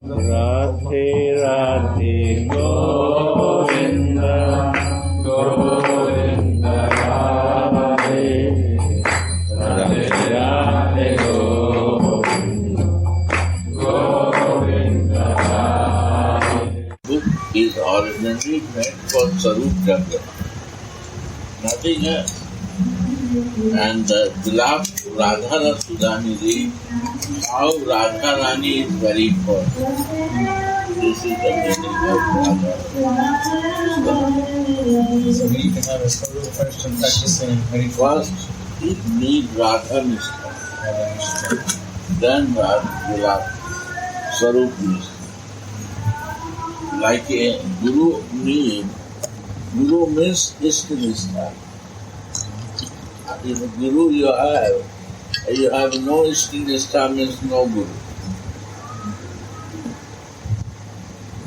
Radhe Radhe Govind Govind Radhe Radhe Radhe Govind Govind Radhe. Book is originally meant for Sarup development, nothing else. And the Vilapa Radha Rasudani read how Radha Rani is very important. This is the meaning of Radha. So we can have a solo first and practicing very First, it needs Radha Nishta. Then Vilapa Sarup Nishta. Like a Guru means Istinistha. If a Guru you have no Istinistha means no Guru.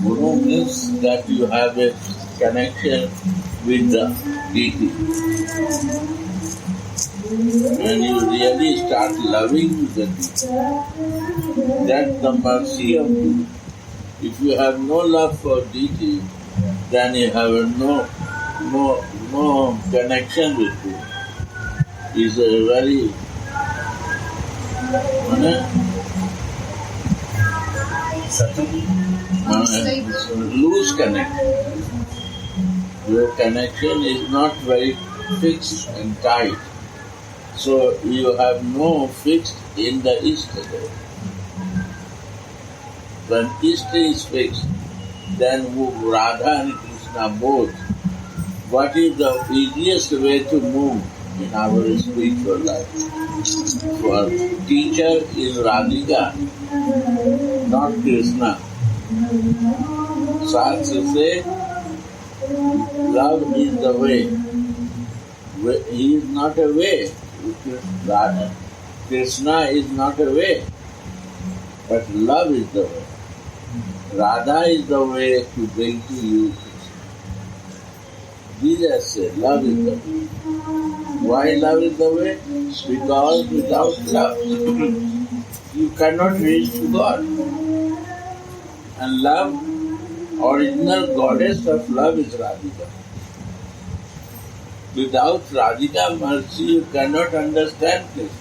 Guru means that you have a connection with the deity. When you really start loving the deity, that's the mercy of Guru. If you have no love for deity, then you have no connection with Guru. Is a very loose connection. Your connection is not very fixed and tight. So you have no fixed in the Ishta. When Ishta is fixed, then Radha and Krishna both. What is the easiest way to move in our spiritual life? For teacher is Radhika, not Krishna. Shastra say, love is the way. He is not a way. Krishna is not a way, but love is the way. Radha is the way to bring to you Krishna. Jesus said, love is the way. Why love is the way? Because without love, you cannot reach to God. And love, original goddess of love is Radhika. Without Radhika mercy, you cannot understand this.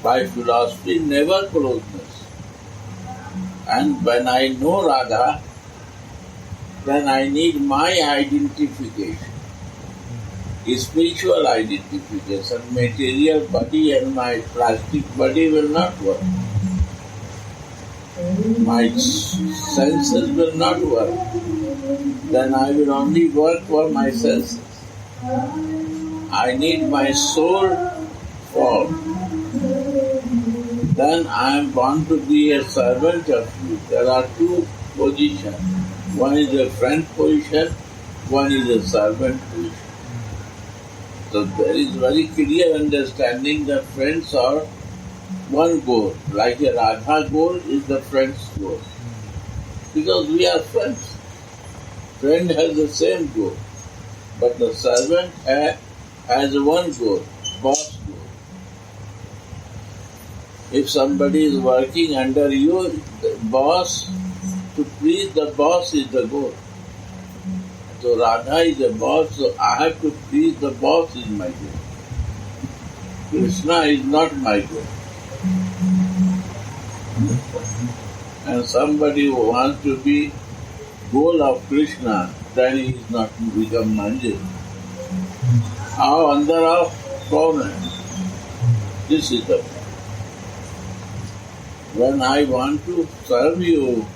By philosophy, never closeness. And when I know Radha, then I need my identification. Spiritual identification. Material body and my plastic body will not work. My senses will not work. Then I will only work for my senses. I need my soul form. Then I am born to be a servant of you. There are two positions. One is a friend position, one is a servant position. So there is very clear understanding that friends are one goal. Like a Radha goal is the friend's goal. Because we are friends. Friend has the same goal. But the servant has one goal, boss goal. If somebody is working under you, the boss, to please the boss is the goal. So Radha is the boss, so I have to please the boss is my goal. Krishna is not my goal. And somebody who wants to be goal of Krishna, then he is not become manjit. How andar of kaun hai? This is the point. When I want to serve you,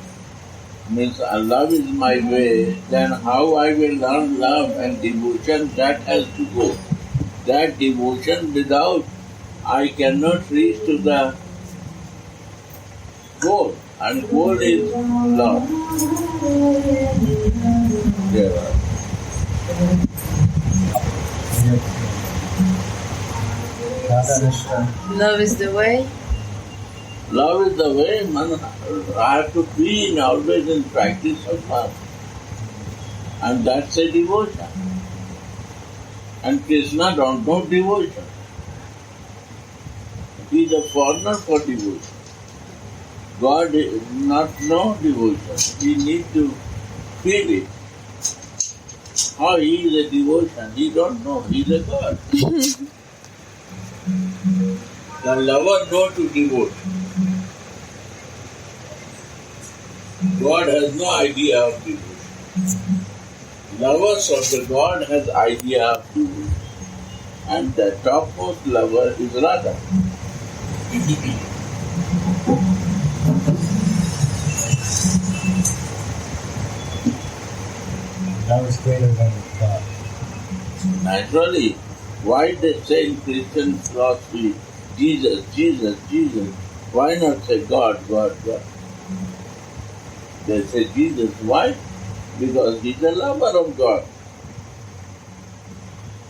means love is my way, then how I will learn love and devotion, that has to go. That devotion without, I cannot reach to the goal. And goal is love. Love is the way. Love is the way, man. I have to be always in practice of love. And that's a devotion. And Krishna don't know devotion. He is a foreigner for devotion. God is not no devotion. We need to feel it. How he is a devotion, he don't know. He is a God. The lover know to devote. God has no idea of devotion. Lovers of the God has idea of devotion. And the topmost lover is Radha. Love is greater than God. Naturally, why they say in Christian philosophy, Jesus, Jesus, Jesus? Why not say God, God, God? They say Jesus. Why? Because he's the lover of God.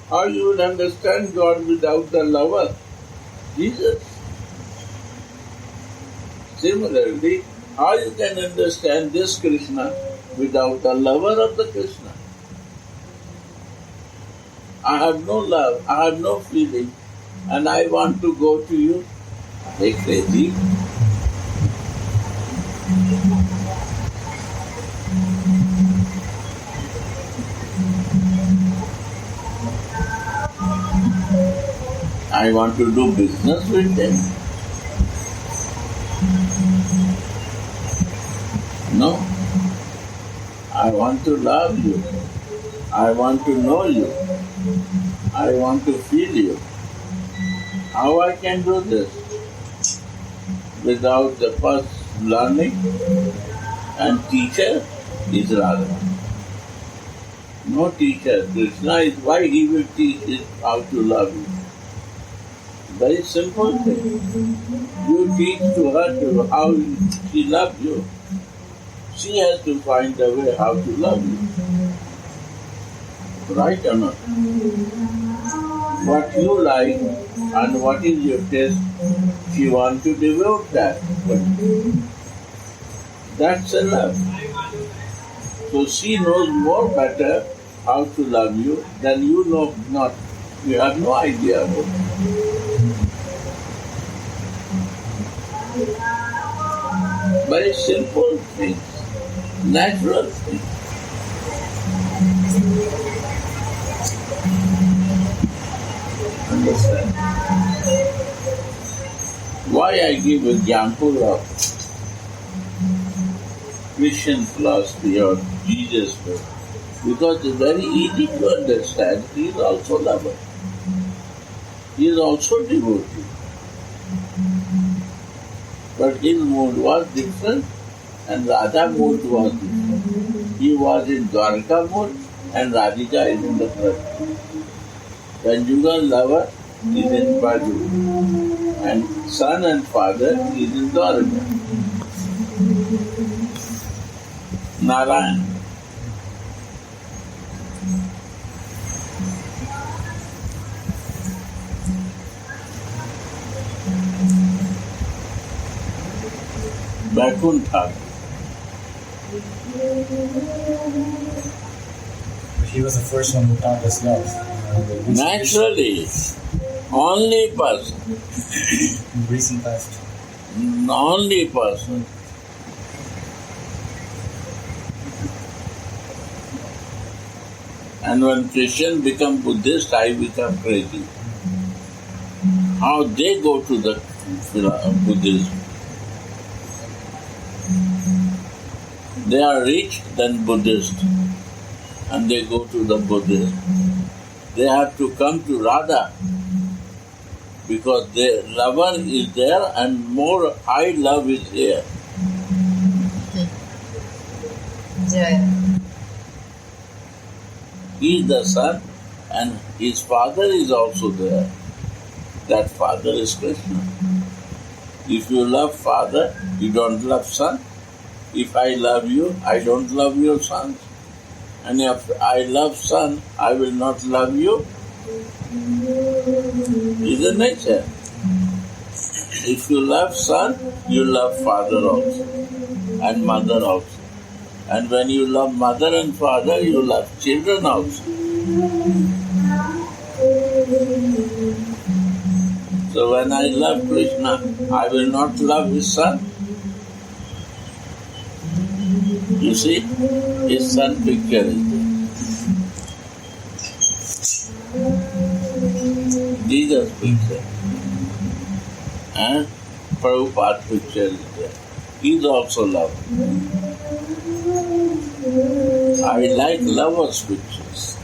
How you would understand God without the lover? Jesus. Similarly, how you can understand this Krishna without the lover of the Krishna? I have no love, I have no feeling, and I want to go to you. They crazy. I want to do business with them. No. I want to love you. I want to know you. I want to feel you. How I can do this? Without the first learning and teacher is Radha. No teacher. Krishna is why he will teach us how to love you. Very simple thing. You teach to her to how she loves you. She has to find a way how to love you. Right or not? What you like and what is your taste, she wants to develop that. But that's a love. So she knows more better how to love you than you know not. You have no idea about it. Very simple things, natural things. Understand? Why I give example of Christian philosophy or Jesus philosophy? Because it's very easy to understand. He is also lover. He is also devotee. But his mood was different and Radha mood was different. He was in Dwarka mood and Radhika is in the first. Conjugal lover is in Padu and son and father is in Dwarka. Narayan. Vaikuntha. He was the first one who taught us love. Naturally, only person. In recent past. Only person. And when Christian become Buddhist, I become crazy. How they go to the Buddhism? They are rich than Buddhist, and they go to the Buddhism. They have to come to Radha because their lover is there and more high love is here. Yeah. He is the son and his father is also there. That father is Krishna. If you love father, you don't love son. If I love you, I don't love your son. And if I love son, I will not love you. It's the nature. If you love son, you love father also and mother also. And when you love mother and father, you love children also. So when I love Krishna, I will not love his son. You see, his son picture is there. Jesus picture. And Prabhupada picture is there. He is also love. I like lovers' pictures.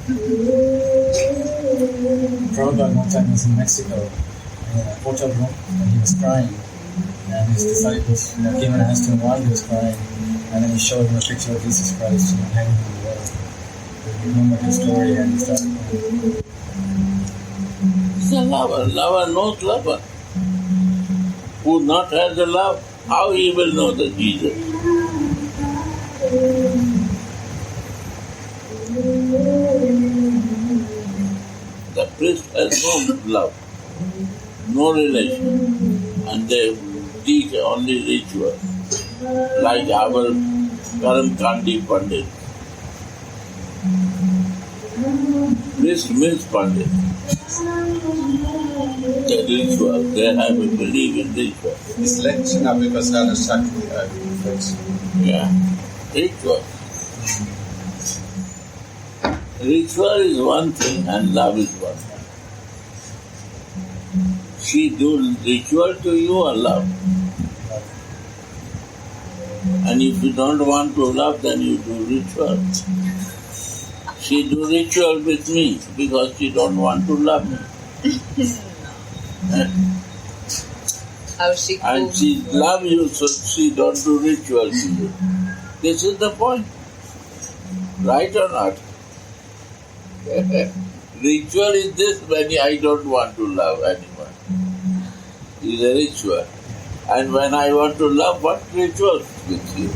Prabhupada one time was in Mexico in a hotel room and he was crying. And his disciples came and asked him why he was crying. And then he showed them a picture of Jesus Christ hanging on the wall. And he remembered his story and he started crying. He's a lover. Lover knows lover. Who not has the love, how he will know the Jesus? The priest has no love, no relation, and they teach only ritual, like our Karam Kandi Pandit. Priest means Pandit. The ritual, they have a belief in ritual. It's Lakshana because Dana Shakti reflection. Yeah, ritual. Ritual is one thing and love is one thing. She do ritual to you or love. And if you don't want to love, then you do ritual. She do ritual with me because she don't want to love me. How she And could. she love you, so she don't do ritual to you. This is the point. Right or not? Ritual is this when I don't want to love anyone. It's a ritual. And when I want to love, what ritual with you?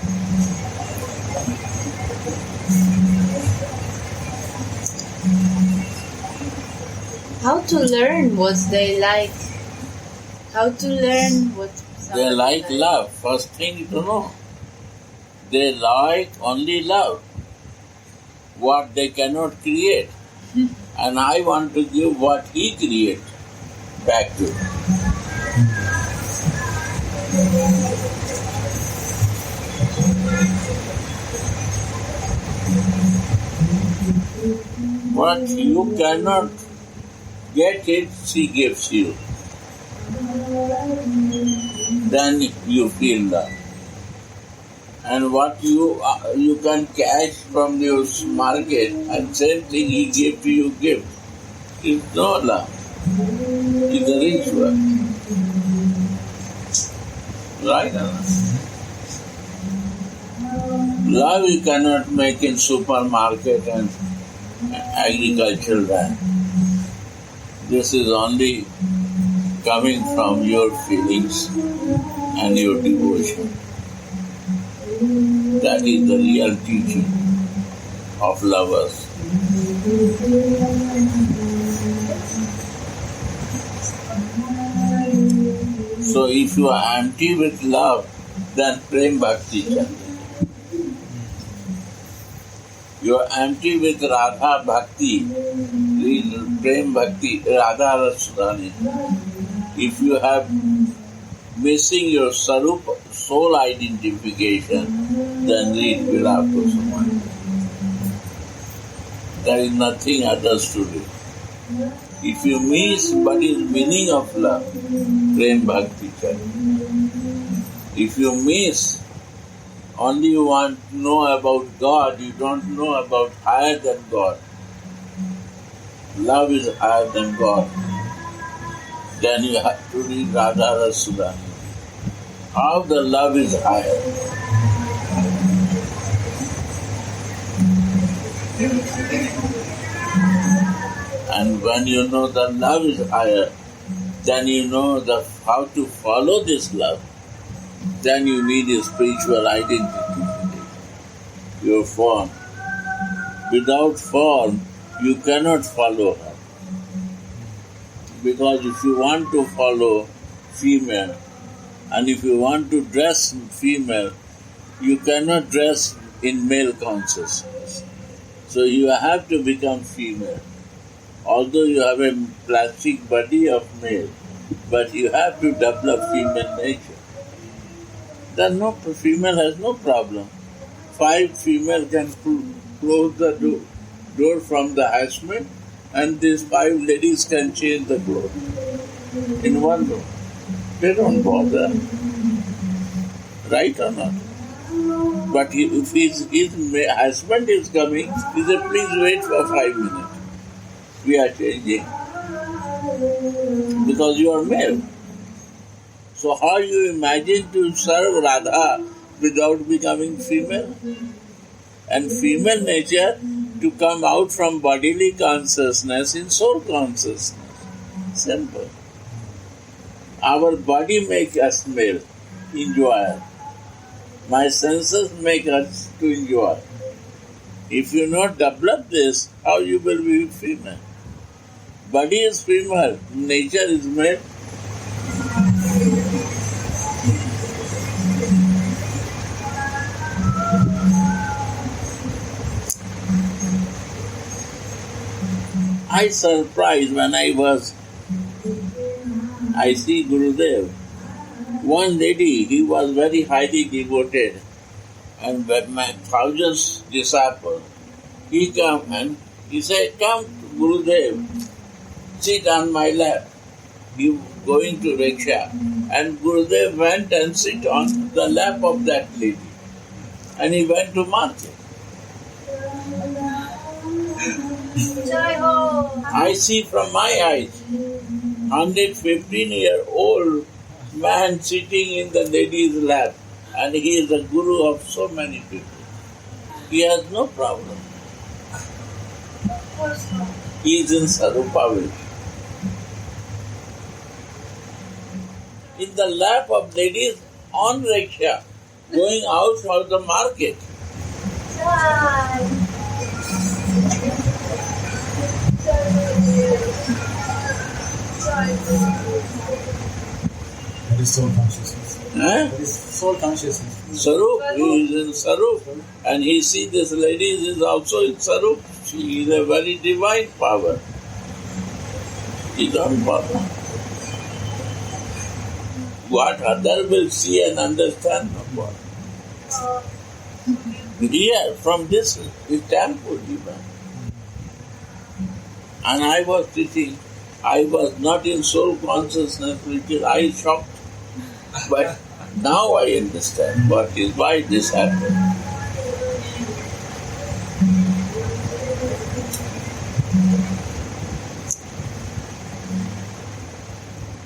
How to learn what they like. How to learn what They somebody like likes. love. First thing to know. They like only love. What they cannot create. And I want to give what he created back to him. What you cannot get it, she gives you. Then you feel love. And what you can catch from your market, and same thing he gave to you gift. It's no love. It's a ritual. Right or not? Love you cannot make in supermarket and agricultural land. This is only coming from your feelings and your devotion. That is the real teaching of lovers. So if you are empty with love, then Prem Bhakti can. You are empty with Radha Bhakti, Prem Bhakti, Radha Rasudani. If you have missing your Sarup, soul identification, then read Vilapa Kusumanjali. There is nothing others to do. If you miss what is meaning of love, Prem Bhakti can. If you miss, only you want to know about God, you don't know about higher than God. Love is higher than God. Then you have to read Radha Rasudani. How the love is higher. And when you know the love is higher, then you know how to follow this love. Then you need a spiritual identity, your form. Without form, you cannot follow her. Because if you want to follow female, and if you want to dress female, you cannot dress in male consciousness. So you have to become female. Although you have a plastic body of male, but you have to develop female nature. Then female has no problem. 5 female can close the door from the husband, and these 5 ladies can change the clothes in one room. They don't bother. Right or not? But if his husband is coming, he said, please wait for 5 minutes. We are changing. Because you are male. So how you imagine to serve Radha without becoming female? And female nature to come out from bodily consciousness in soul consciousness. Simple. Our body makes us male, enjoyer. My senses make us to enjoy. If you not develop this, how you will be female? Body is female, nature is male. I surprised when I see Gurudev. One lady, he was very highly devoted, and with my thousands disciples, he came and he said, come Gurudev, sit on my lap. He going to rickshaw, and Gurudev went and sit on the lap of that lady, and he went to market. I see from my eyes, 115-year-old man sitting in the lady's lap, and he is the guru of so many people. He has no problem. He is in Sarupavish. In the lap of ladies on rickshaw, going out for the market. That is soul consciousness. Eh? That is soul consciousness. Sarup, he is in Sarup. And he sees this lady is also in Sarup. She is a very divine power. He don't bother. What other will see and understand about. Here, from this temple even. And I was sitting, I was not in soul consciousness, which I shocked. But now I understand why this happened.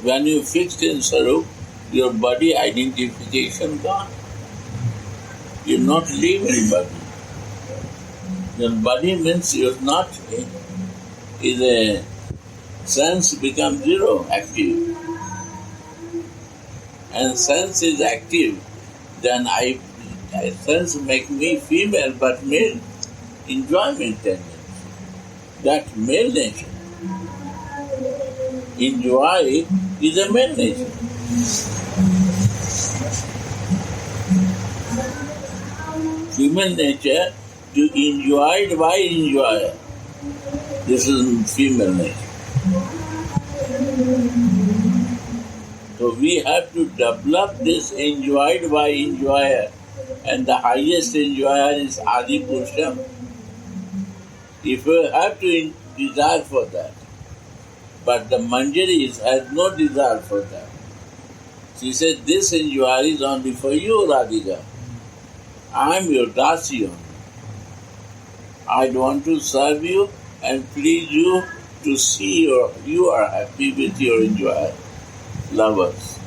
When you fixed in Sarup, your body identification gone. You not leaving body. Your body means you're not is a sense become zero, active. And sense is active, then I sense make me female but male. Enjoyment tendency. That male nature. Enjoy is a male nature. Female nature to enjoy by enjoyer. This is female nature. So we have to develop this enjoyed by enjoyer, and the highest enjoyer is Adi Purusham. If you have to desire for that, but the Manjaris has no desire for that. She said, this enjoyer is only for you, Radhika. I am your Dasi only. I want to serve you and please you to see you are happy with your enjoyer. Lovers.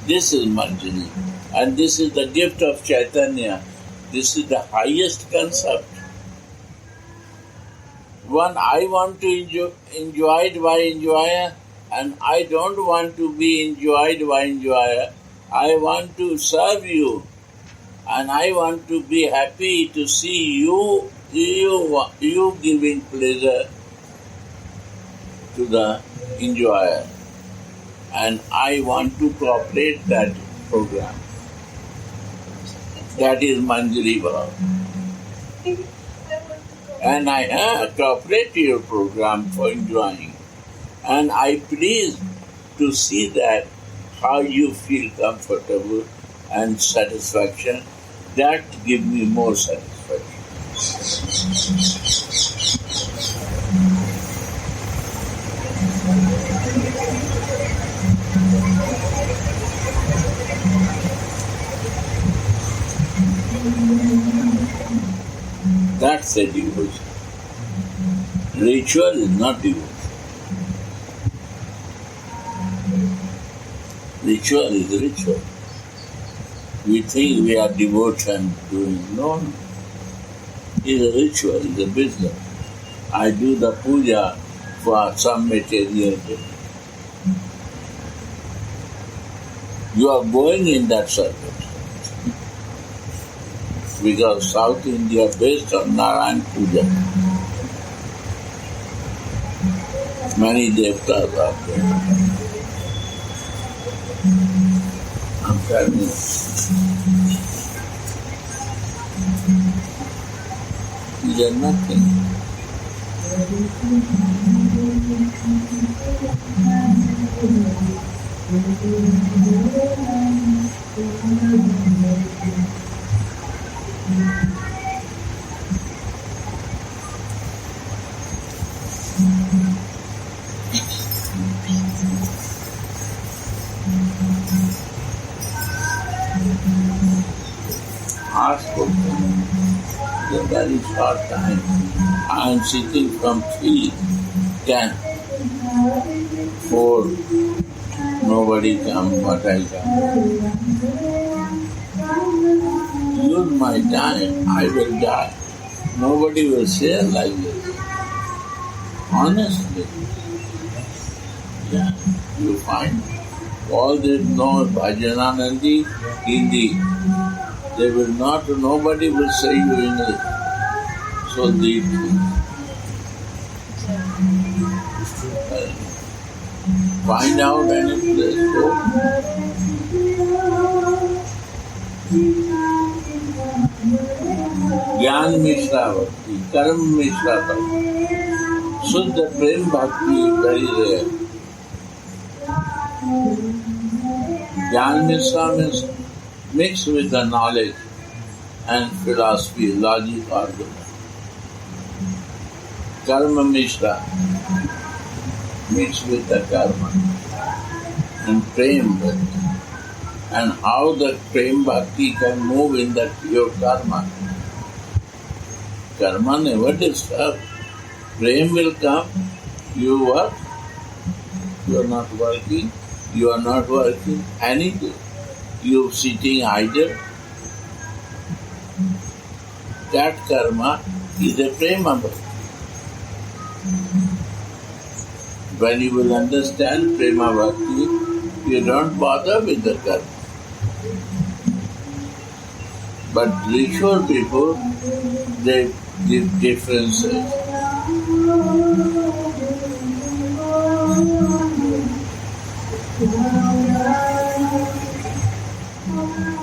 This is Manjari, and this is the gift of Chaitanya. This is the highest concept. One, I want to enjoyed by enjoyer, and I don't want to be enjoyed by enjoyer. I want to serve you, and I want to be happy to see you giving pleasure to the enjoyer. And I want to cooperate that program. That is Manjari Bhav. And I cooperate to your program for enjoying. And I please to see that how you feel comfortable and satisfaction That gives me more satisfaction. That's a devotion. Ritual is not devotion. Ritual is ritual. We think we are devotion doing. No, no. It's a ritual, it's a business. I do the puja for some material thing. You are going in that circle. Because South India based on Narayan Puja. Many devtas are there. I'm telling you. These are nothing. Ask for them. The very short time. I am sitting from 3, 10, 4, nobody come, but I come. Use my time, I will die. Nobody will say like this. Honestly. Yeah, you find all they know Bhajananandi, Hindi. They will not, nobody will say you English. So deep. Find out any place, go. Gyan Mishra Bhakti, Karam Mishra Bhakti. Suddha Prem Bhakti is very rare. Gyan Mishra means mixed with the knowledge and philosophy, logic, argument. Karma Mishra mixed with the karma and prem bhakti. And how the prem bhakti can move in that pure karma. Karma never disturbs. Prem will come, you work, you are not working, anything. You are sitting idle. That karma is a prema bhakti. When you will understand prema bhakti, you don't bother with the karma. But ritual people, they give differences.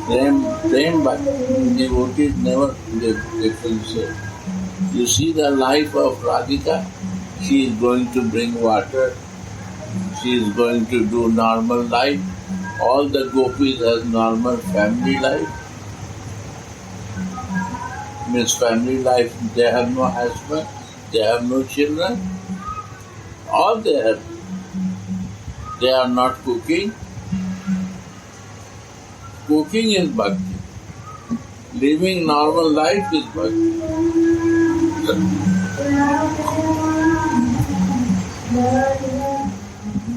Prem bhakti, devotees never give differences. You see the life of Radhika, she is going to bring water, she is going to do normal life. All the gopis have normal family life. Means family life, they have no husband, they have no children. All they have. They are not cooking. Cooking is bhakti. Living normal life is bhakti.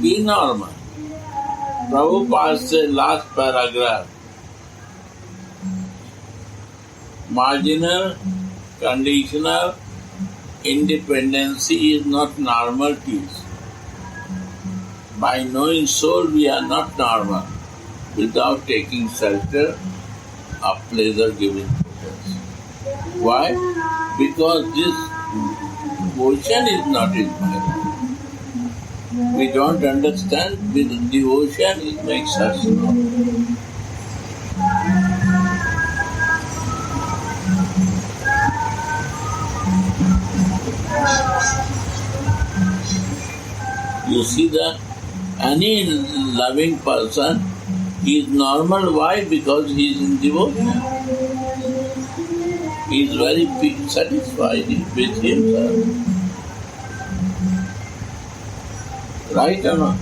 Be normal. Prabhupada said last paragraph. Marginal, conditional, independency is not normalities. By knowing soul, we are not normal without taking shelter of pleasure-giving potential. Why? Because this devotion is not in my life. We don't understand with devotion, it makes us know. You see that any loving person is normal. Why? Because he is in devotion. He is very satisfied with himself. Right or not?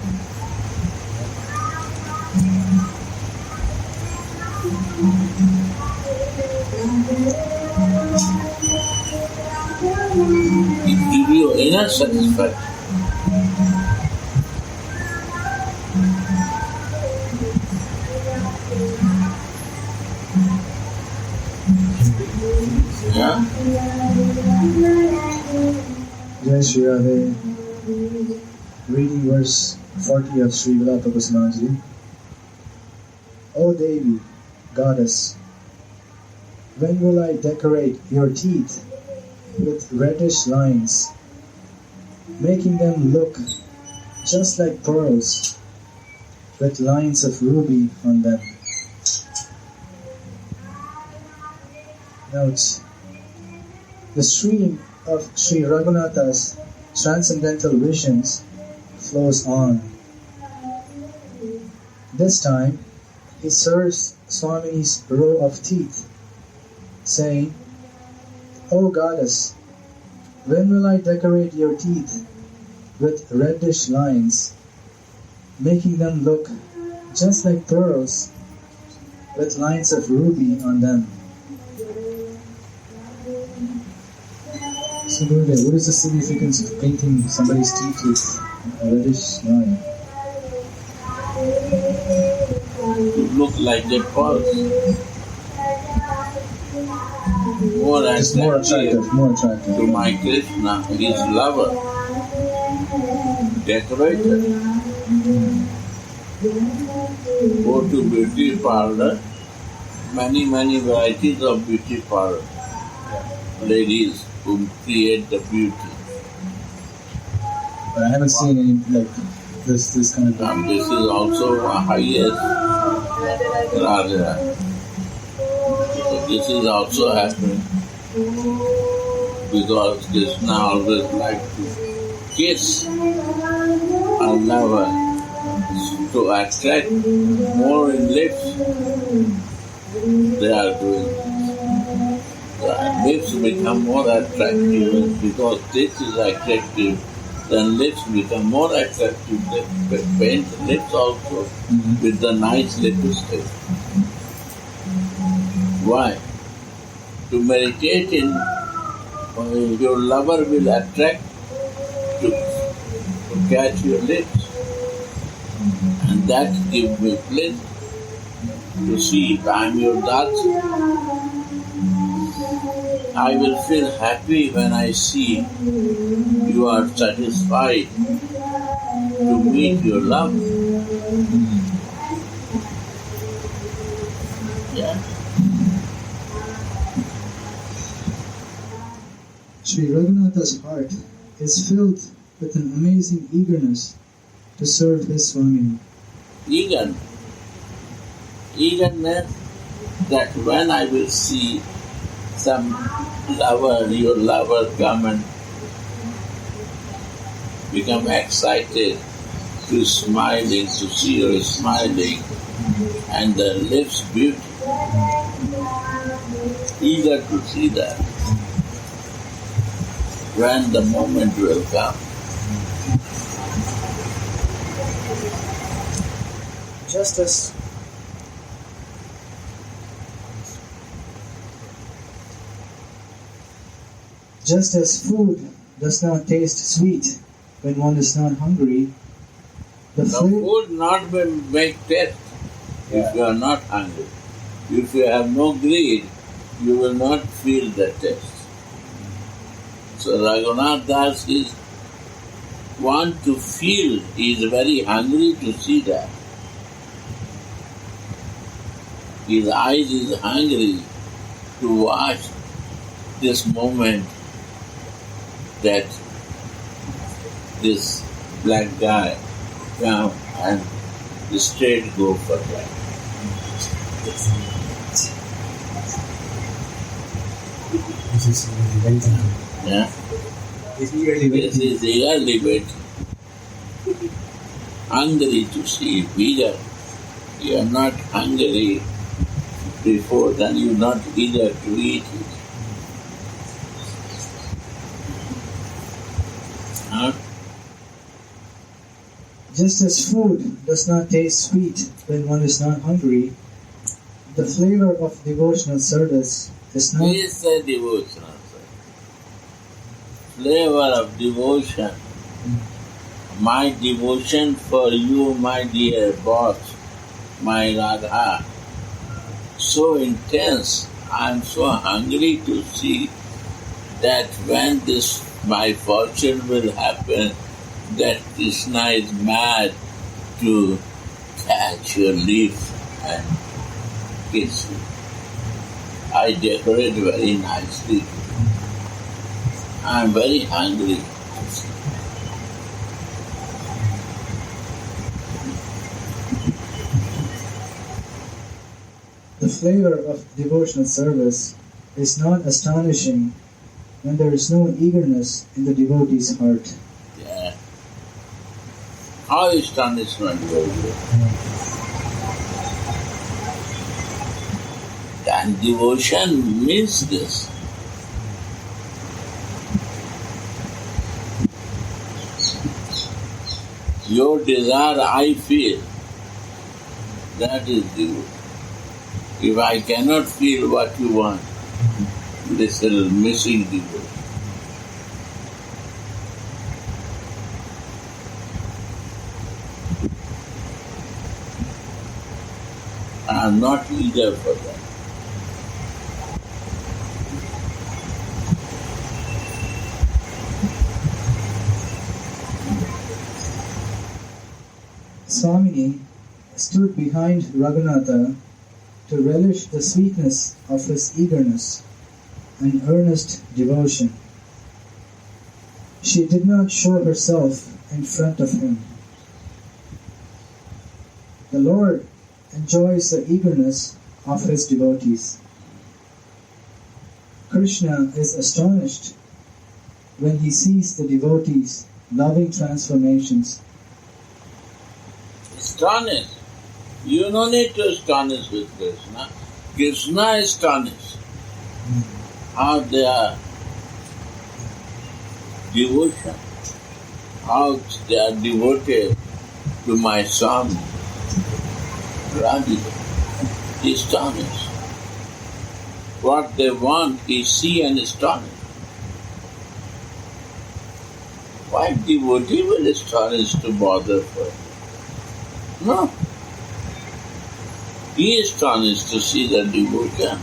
It gives you inner satisfaction. Yeah? Jai Shri Radhe. Reading verse 40 of Sri Vilapa Kusumanjali. O Devi, Goddess, when will I decorate your teeth with reddish lines, making them look just like pearls with lines of ruby on them? Notes. The stream of Sri Raghunatha's transcendental visions flows on. This time, he serves Swamini's row of teeth, saying, O Goddess, when will I decorate your teeth with reddish lines, making them look just like pearls with lines of ruby on them? So, Gurudev, what is the significance of painting somebody's teeth with a reddish line? To look like a pearl. More attractive to my Krishna, his lover. Decorated. Go to beauty parlor, many varieties of beauty parlor. Ladies who create the beauty. But I haven't seen any like this kind of. And this is also a highest Radha. So this is also happening because Krishna always likes to kiss a lover to attract more in lips. They are doing. The lips become more attractive because this is attractive, then lips become more attractive. They paint lips also with the nice lipstick. Why? To meditate in, your lover will attract to catch your lips, and that gives me pleasure to see if I am your Dasi. I will feel happy when I see you are satisfied to meet your love. Yeah. Sri Raghunatha's heart is filled with an amazing eagerness to serve his Swami. Eagerness that when I will see some lover, your lover come and become excited to smiling, to see her smiling, and the lips beauty. Eager to see that. When the moment will come. Just as food does not taste sweet when one is not hungry, the food not will make taste if you are not hungry. If you have no greed, you will not feel the taste. So Raghunath Das is want to feel, he is very hungry to see that. His eyes is hungry to watch this moment that this black guy come and straight go for that. This is waiting. Yeah? He's eagerly This waiting. is eagerly waiting. Hungry to see eager. You are not hungry before, then you are not eager to eat it. Huh? Just as food does not taste sweet when one is not hungry, the flavor of devotional service is not. Is the devotional service. Flavor of devotion. My devotion for you, my dear boss, my Radha, so intense. I am so hungry to see that when this my fortune will happen, that Krishna is mad to catch your leaf and kiss you. I decorate very nicely. I am very hungry. The flavor of devotional service is not astonishing when there is no eagerness in the devotee's heart. Yeah. How astonishment will be. And devotion means this. Your desire I feel. That is devotion. If I cannot feel what you want, this is missing devotion. I am not eager for that. Swamini stood behind Raghunatha to relish the sweetness of his eagerness and earnest devotion. She did not show herself in front of him. The Lord enjoys the eagerness of his devotees. Krishna is astonished when he sees the devotees' loving transformations. Astonished. You don't need to astonish with Krishna. Krishna is astonished. How they are devotion. How they are devoted to my son, Radhika. He is astonished. What they want, he see and astonished. Why devotee will astonish to bother for? No. He is astonished to see the devotion.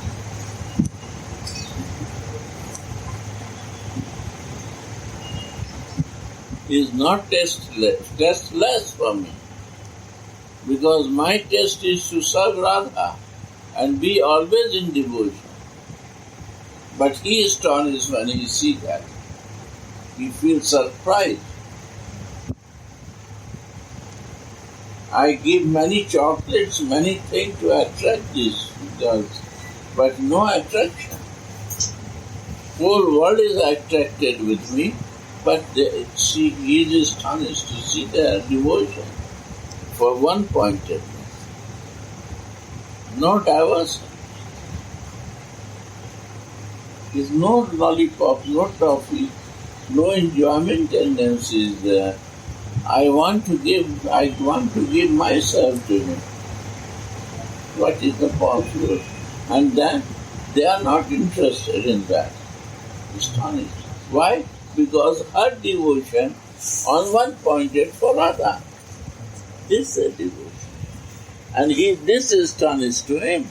He is not tasteless for me. Because my taste is to serve Radha and be always in devotion. But he is astonished when he sees that. He feels surprised. I give many chocolates, many things to attract these girls, but no attraction. Whole world is attracted with me, but he is astonished to see their devotion for one-pointedness. No diversion. There is no lollipop, no toffee, no enjoyment tendency is there. I want to give myself to him. What is the possible? And then they are not interested in that. Astonished. Why? Because her devotion on one pointed for Radha. This is devotion. And this is astonished to him.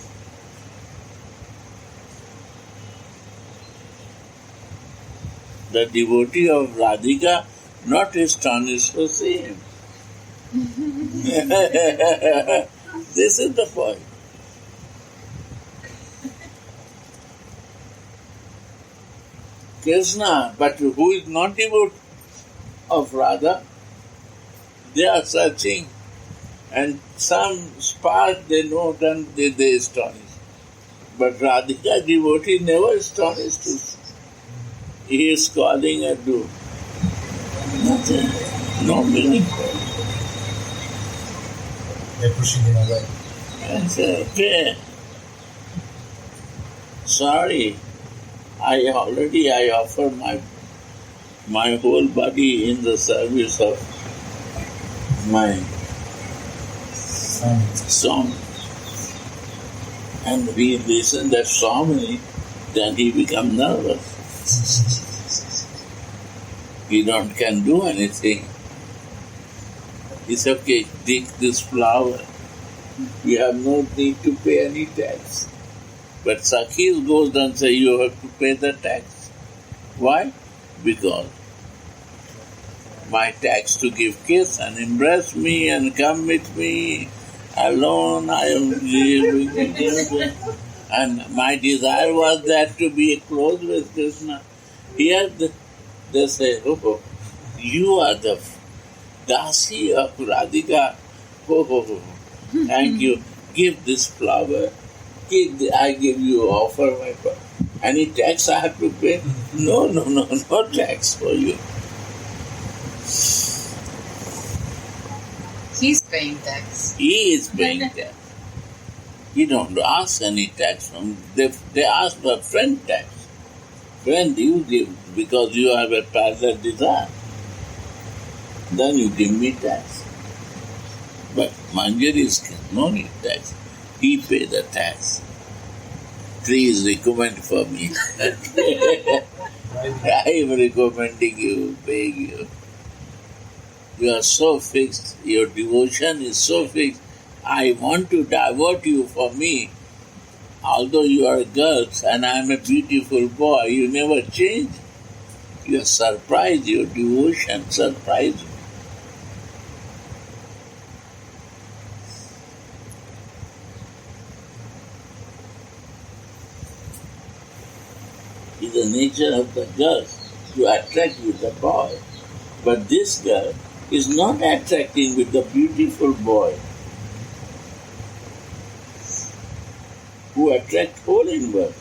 The devotee of Radhika not astonished to see him. This is the point. Krishna, but who is not devotee of Radha, they are searching, and some spark they note and they astonish. But Radhika devotee never astonished to see. He is calling her to nothing, no meaning. They're pushing him away. I said, okay. Sorry, I offer my my whole body in the service of my song. And we listen that song, then he becomes nervous. He can do anything. It's okay, take this flower. You have no need to pay any tax. But Sakhi goes and says you have to pay the tax. Why? Because my tax to give kiss and embrace me and come with me alone, I am living. And my desire was that to be close with Krishna. Here they say, oh, you are the Dasi of Radhika. Oh, thank you. Give this flower. I give you offer my flower. Any tax I have to pay? No tax for you. He's paying tax. He is paying tax. He don't ask any tax from. They ask for friend tax. Friend, you give because you have a parallel desire. Then you give me tax. But Manjaris no need tax. He pay the tax. Please recommend for me. I am recommending you, paying you. You are so fixed. Your devotion is so fixed. I want to divert you from me. Although you are girls and I am a beautiful boy, you never change. You are surprised. Your devotion surprised me. It's the nature of the girls to attract with the boy. But this girl is not attracting with the beautiful boy who attract whole inward.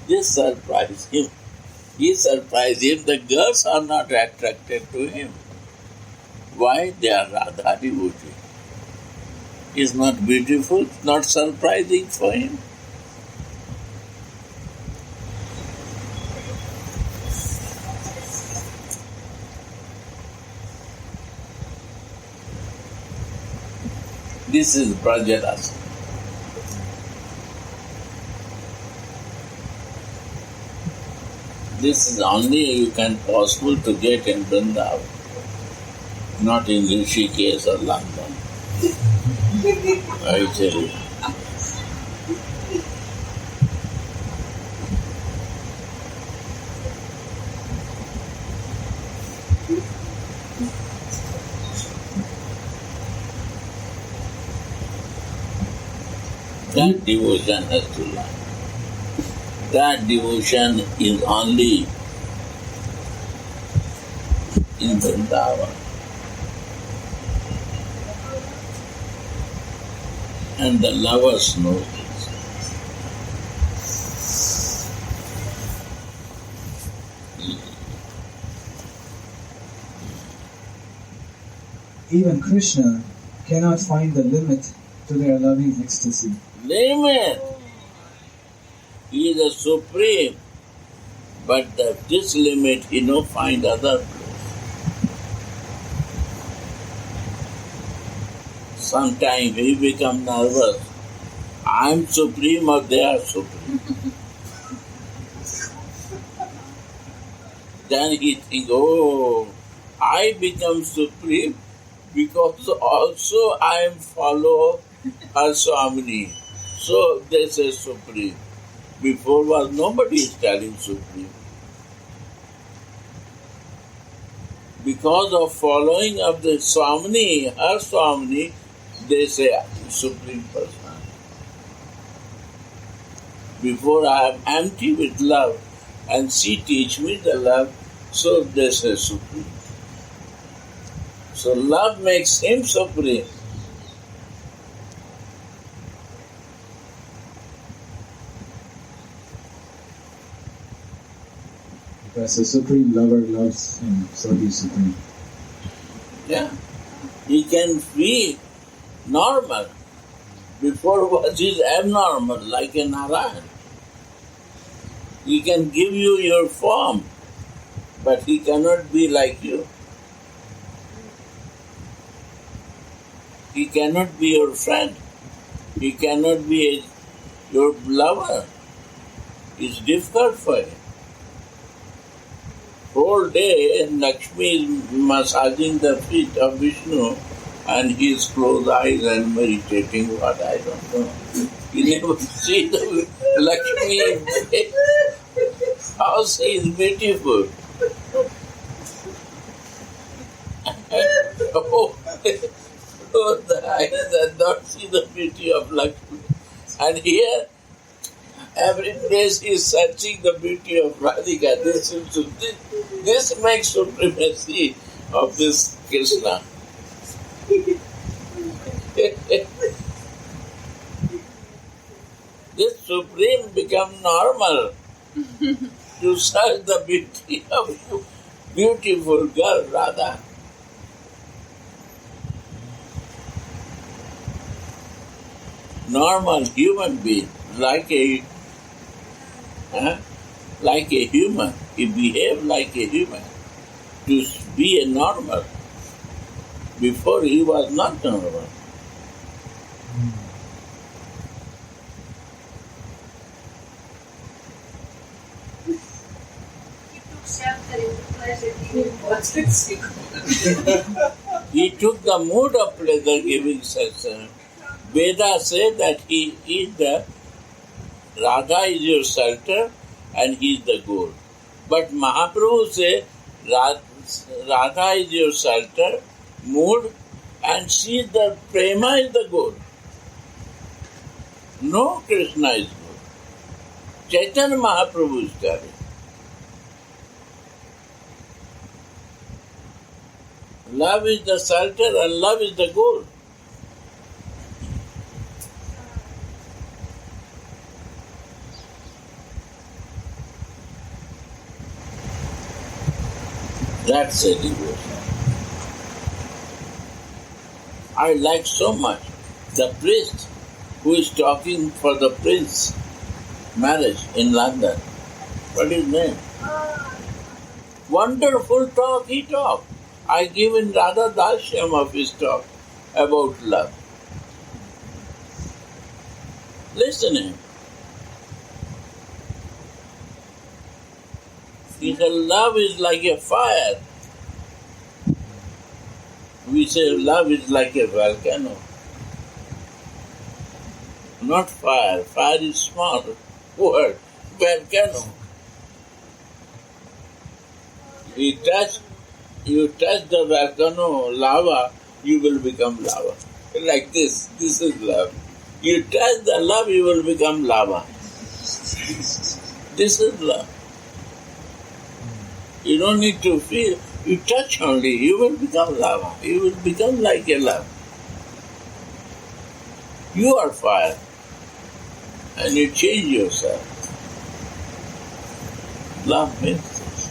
This surprised him. He surprised him. The girls are not attracted to him. Why? They are Radha devotee. Is not beautiful, not surprising for him. This is Prajaras. This is only you can possible to get in Vrindavan, not in Rishikesh or London. I tell you. That devotion has to learn. That devotion is only in Vrindavan. And the lovers know this. Even Krishna cannot find the limit to their loving ecstasy. Limit. He is the supreme, but this limit he no find other place. Sometimes he become nervous. I am supreme or they are supreme. Then he think, oh, I become supreme because also I am follow her Swamini. So they say supreme. Before was nobody is telling supreme. Because of following of the Swamini, her Swamini, they say supreme person. Before I am empty with love and she teach me the love, so they say supreme. So love makes him supreme. Because the supreme lover loves him, so he's supreme. Yeah. He can be normal. Before was he abnormal, like a Narayan. He can give you your form, but he cannot be like you. He cannot be your friend. He cannot be your lover. It's difficult for him. Whole day Lakshmi is massaging the feet of Vishnu and he is closed eyes and meditating what I don't know. You never see the Lakshmi how she is beautiful. Oh, the eyes and not see the beauty of Lakshmi. And here every place is searching the beauty of Radhika. This makes supremacy of this Krishna. This supreme become normal to search the beauty of beautiful girl Radha. Normal human being, like a human. He behaved like a human to be a normal. Before he was not normal. He took the mood of pleasure giving session. Veda say that he is the Radha is your shelter and he is the goal. But Mahaprabhu say Radha is your shelter, mood, and she is the prema is the goal. No Krishna is goal. Chaitanya Mahaprabhu is telling. Love is the shelter and love is the goal. That's a devotion. I like so much the priest who is talking for the prince marriage in London. What is his name? Wonderful talk he talked. I give in Radha Dashyam of his talk about love. Listen to him. He said love is like a fire. We say love is like a volcano. Not fire. Fire is small word. Volcano. You touch the volcano lava, you will become lava. Like this. This is love. You touch the love, you will become lava. This is love. You don't need to feel. You touch only, you will become lava. You will become like a lava. You are fire. And you change yourself. Love means this.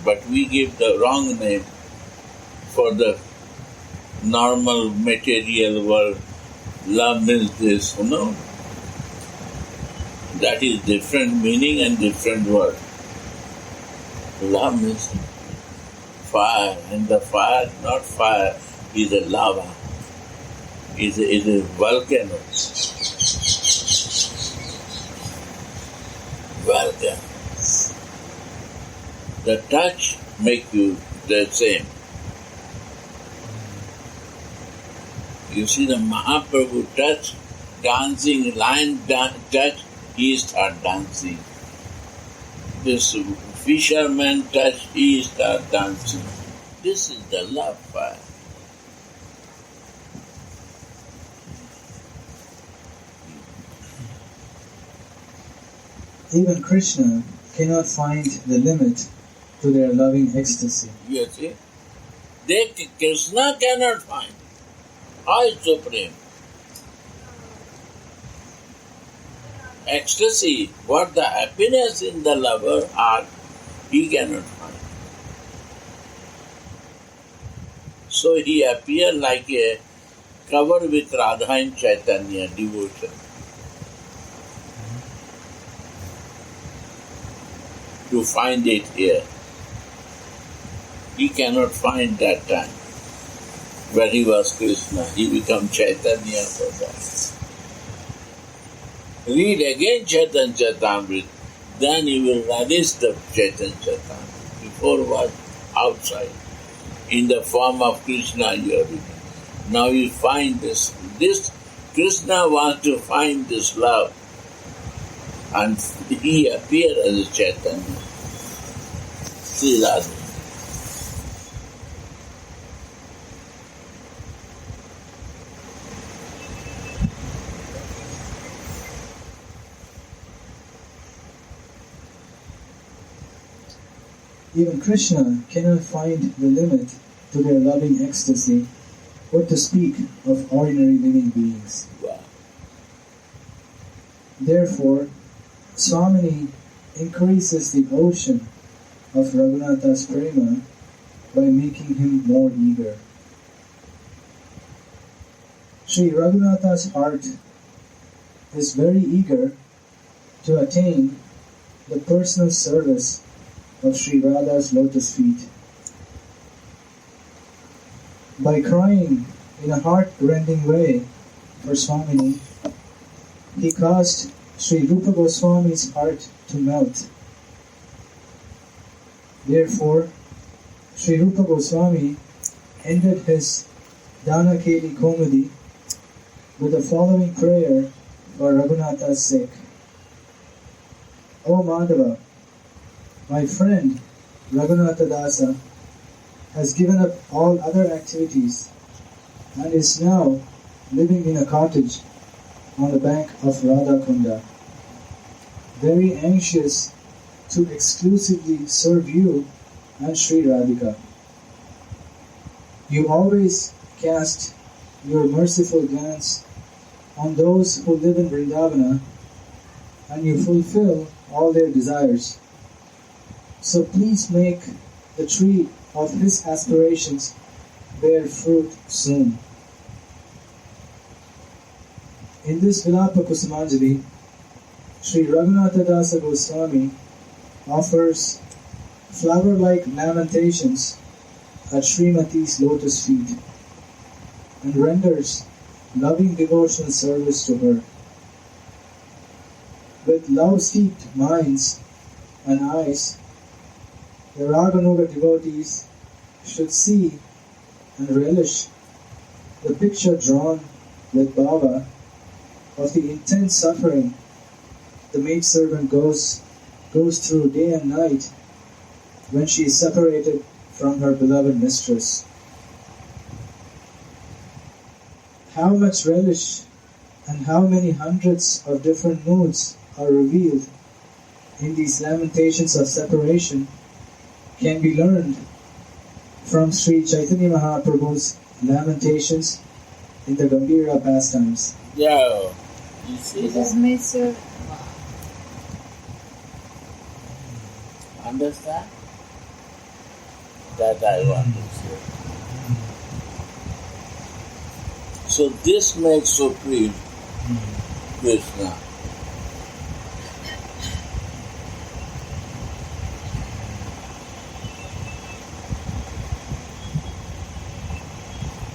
But we give the wrong name for the normal material world. Love means this. No. That is different meaning and different word. Love means fire, and the fire, not fire, is a lava, is a volcano. Volcano. The touch makes you the same. You see the Mahaprabhu touch, dancing, lion touch, he start dancing. This fisherman touch, he start dancing. This is the love fire. Even Krishna cannot find the limit to their loving ecstasy. You see? Krishna cannot find. How is supreme? Ecstasy, what the happiness in the lover heart, he cannot find. So he appears like a cover with Radha and Chaitanya devotion. to find it here. He cannot find that time. When he was Krishna, he became Chaitanya for that. Read again Chaitanya Charitamrita, then he will relish the Chaitanya Charitamrita. Before was outside. In the form of Krishna you are reading. Now you find this. This Krishna wants to find this love. And he appeared as a Chaitanya. Sri Radha. Even Krishna cannot find the limit to their loving ecstasy, what to speak of ordinary living beings. Wow. Therefore, Swamini increases the ocean of Raghunatha's prema by making him more eager. Sri Raghunatha's heart is very eager to attain the personal service of Sri Radha's lotus feet. By crying in a heart-rending way for Swamini, he caused Sri Rupa Goswami's heart to melt. Therefore, Sri Rupa Goswami ended his Dhanakeli Komedi with the following prayer for Raghunatha's sake. O Madhava, my friend Raghunatha Dasa has given up all other activities and is now living in a cottage on the bank of Radha Kunda, very anxious to exclusively serve you and Sri Radhika. You always cast your merciful glance on those who live in Vrindavana and you fulfill all their desires. So please make the tree of his aspirations bear fruit soon. In this Vilapa Kusumanjali, Sri Raghunatha Dasa Goswami offers flower-like lamentations at Srimati's lotus feet and renders loving devotional service to her. With love-steeped minds and eyes, the Raganuga devotees should see and relish the picture drawn with bhava of the intense suffering the maidservant goes through day and night when she is separated from her beloved mistress. How much relish and how many hundreds of different moods are revealed in these lamentations of separation can be learned from Sri Chaitanya Mahaprabhu's lamentations in the Gambhira pastimes. Yeah, you see It is that? made so. Understand? That I want to say. So this makes supreme Krishna.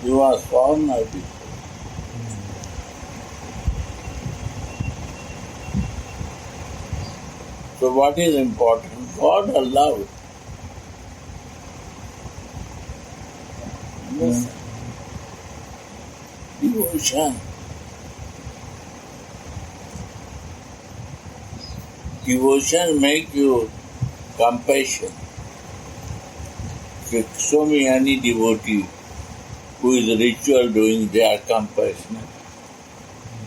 He was formed by people. So what is important? God or love? Understand? Devotion. Devotion make you compassion. If show me any devotee who is ritual doing, they are compassionate.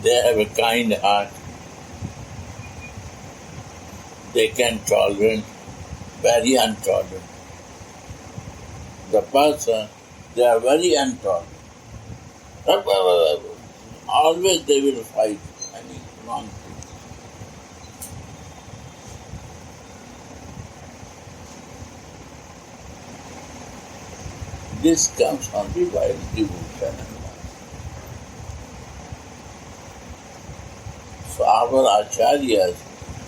They have a kind heart. They can tolerate, very intolerant. The person, they are very intolerant. Always they will fight any wrong thing. This comes only by devotion and love. So our acharyas,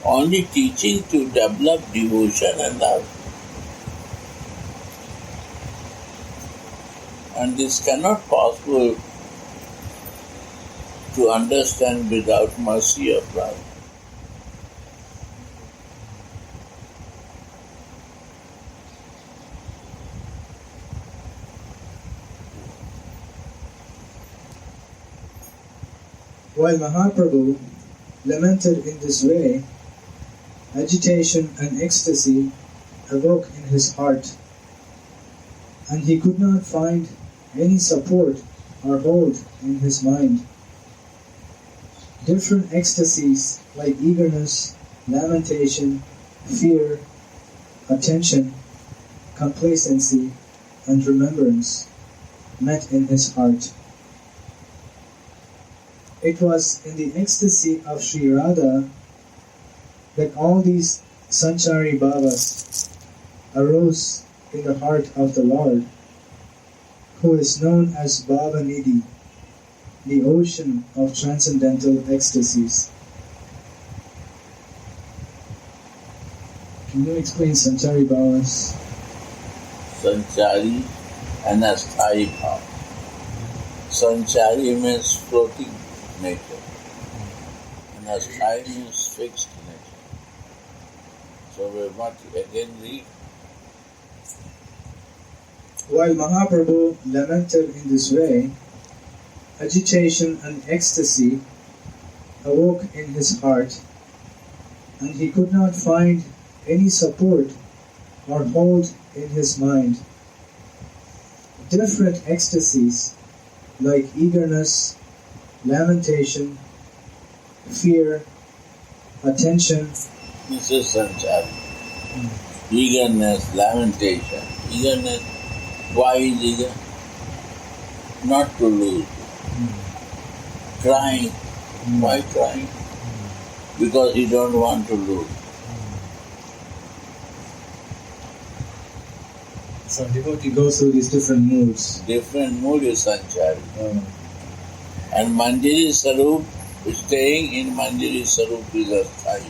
only teaching to develop devotion and love. And this cannot possible to understand without mercy of love. While Mahaprabhu lamented in this way, agitation and ecstasy awoke in his heart, and he could not find any support or hold in his mind. Different ecstasies like eagerness, lamentation, fear, attention, complacency, and remembrance met in his heart. It was in the ecstasy of Sri Radha that all these Sanchari Bhavas arose in the heart of the Lord, who is known as Bhavanidhi, the ocean of transcendental ecstasies. Can you explain Sanchari Bhavas? Sanchari and Asthai Bhava. Sanchari means floating nature, and Asthai means fixed nature. So we must again read. While Mahaprabhu lamented in this way, agitation and ecstasy awoke in his heart, and he could not find any support or hold in his mind. Different ecstasies like eagerness, lamentation, fear, attention. This is Sanchari. Eagerness, lamentation. Eagerness. Why is eager? Not to lose. Crying. Why crying? Because you don't want to lose. So devotee goes through these different moods. Different mood is Sanchari. And Manjari Sarup, staying in Manjari Sarup is Asthai.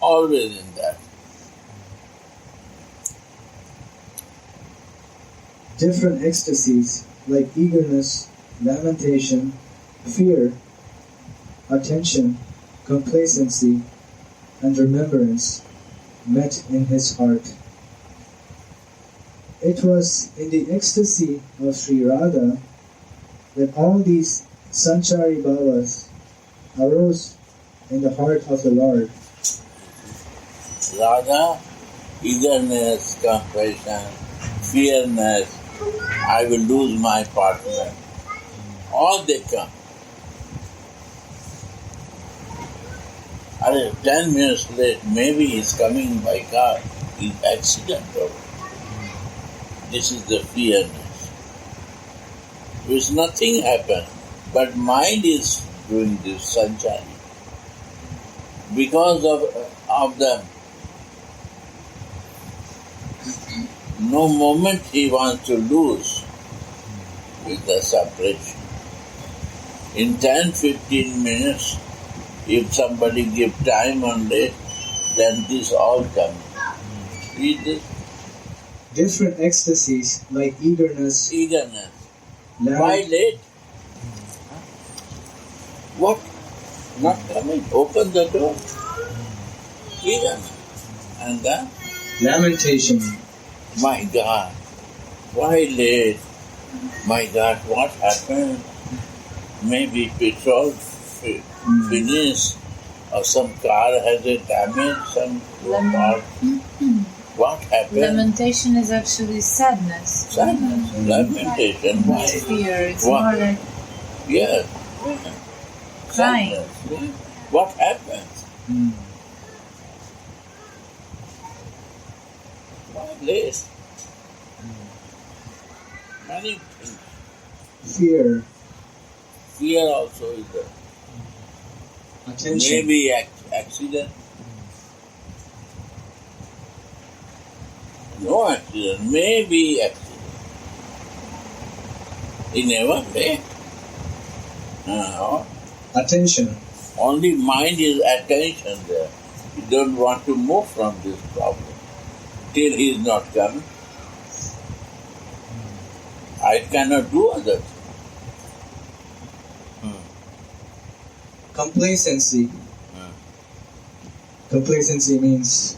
Always in that. Different ecstasies like eagerness, lamentation, fear, attention, complacency, and remembrance met in his heart. It was in the ecstasy of Sri Radha that all these Sanchari Bhavas arose in the heart of the Lord. Radha, eagerness, compassion, fearness, I will lose my partner. All they come. 10 minutes late, maybe he's coming by car, he's accidental. This is the fearness. Which nothing happened, but mind is doing this sanchari. Because of them, no moment he wants to lose with the separation. In 10-15 minutes, if somebody give time only, then this all comes. Read this. Different ecstasies like eagerness, Why late? What? Not coming. Open the door. Eagerness. And then? lamentation, My God, why late? My God, what happened? Maybe petrol finished, or some car has a damage, some part. What happened? Lamentation is actually sadness. Sadness. Lamentation. Why? Not fear. It's What? more like Yes. crying. Sadness. What happened? Why late? Many things. fear, Fear also is there. attention, Maybe accident. No accident, maybe accident. He never pay. Attention. Only mind is attention there. You don't want to move from this problem till he is not coming. I cannot do others. Complacency. Complacency means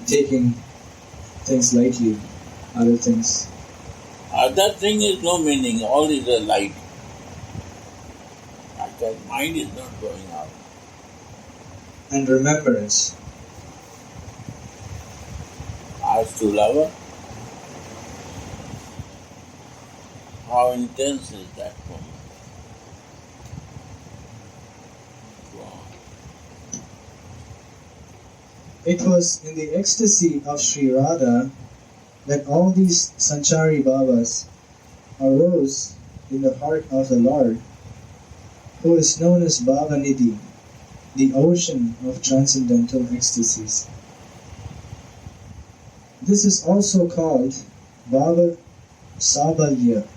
taking things lightly, other things. Other thing is no meaning, all is a light. Because mind is not going out. And remembrance. As to lover, how intense is that moment? Wow. It was in the ecstasy of Sri Radha that all these Sanchari Babas arose in the heart of the Lord, who is known as Bhavanidhi, the ocean of transcendental ecstasies. This is also called Bhava Sabalya,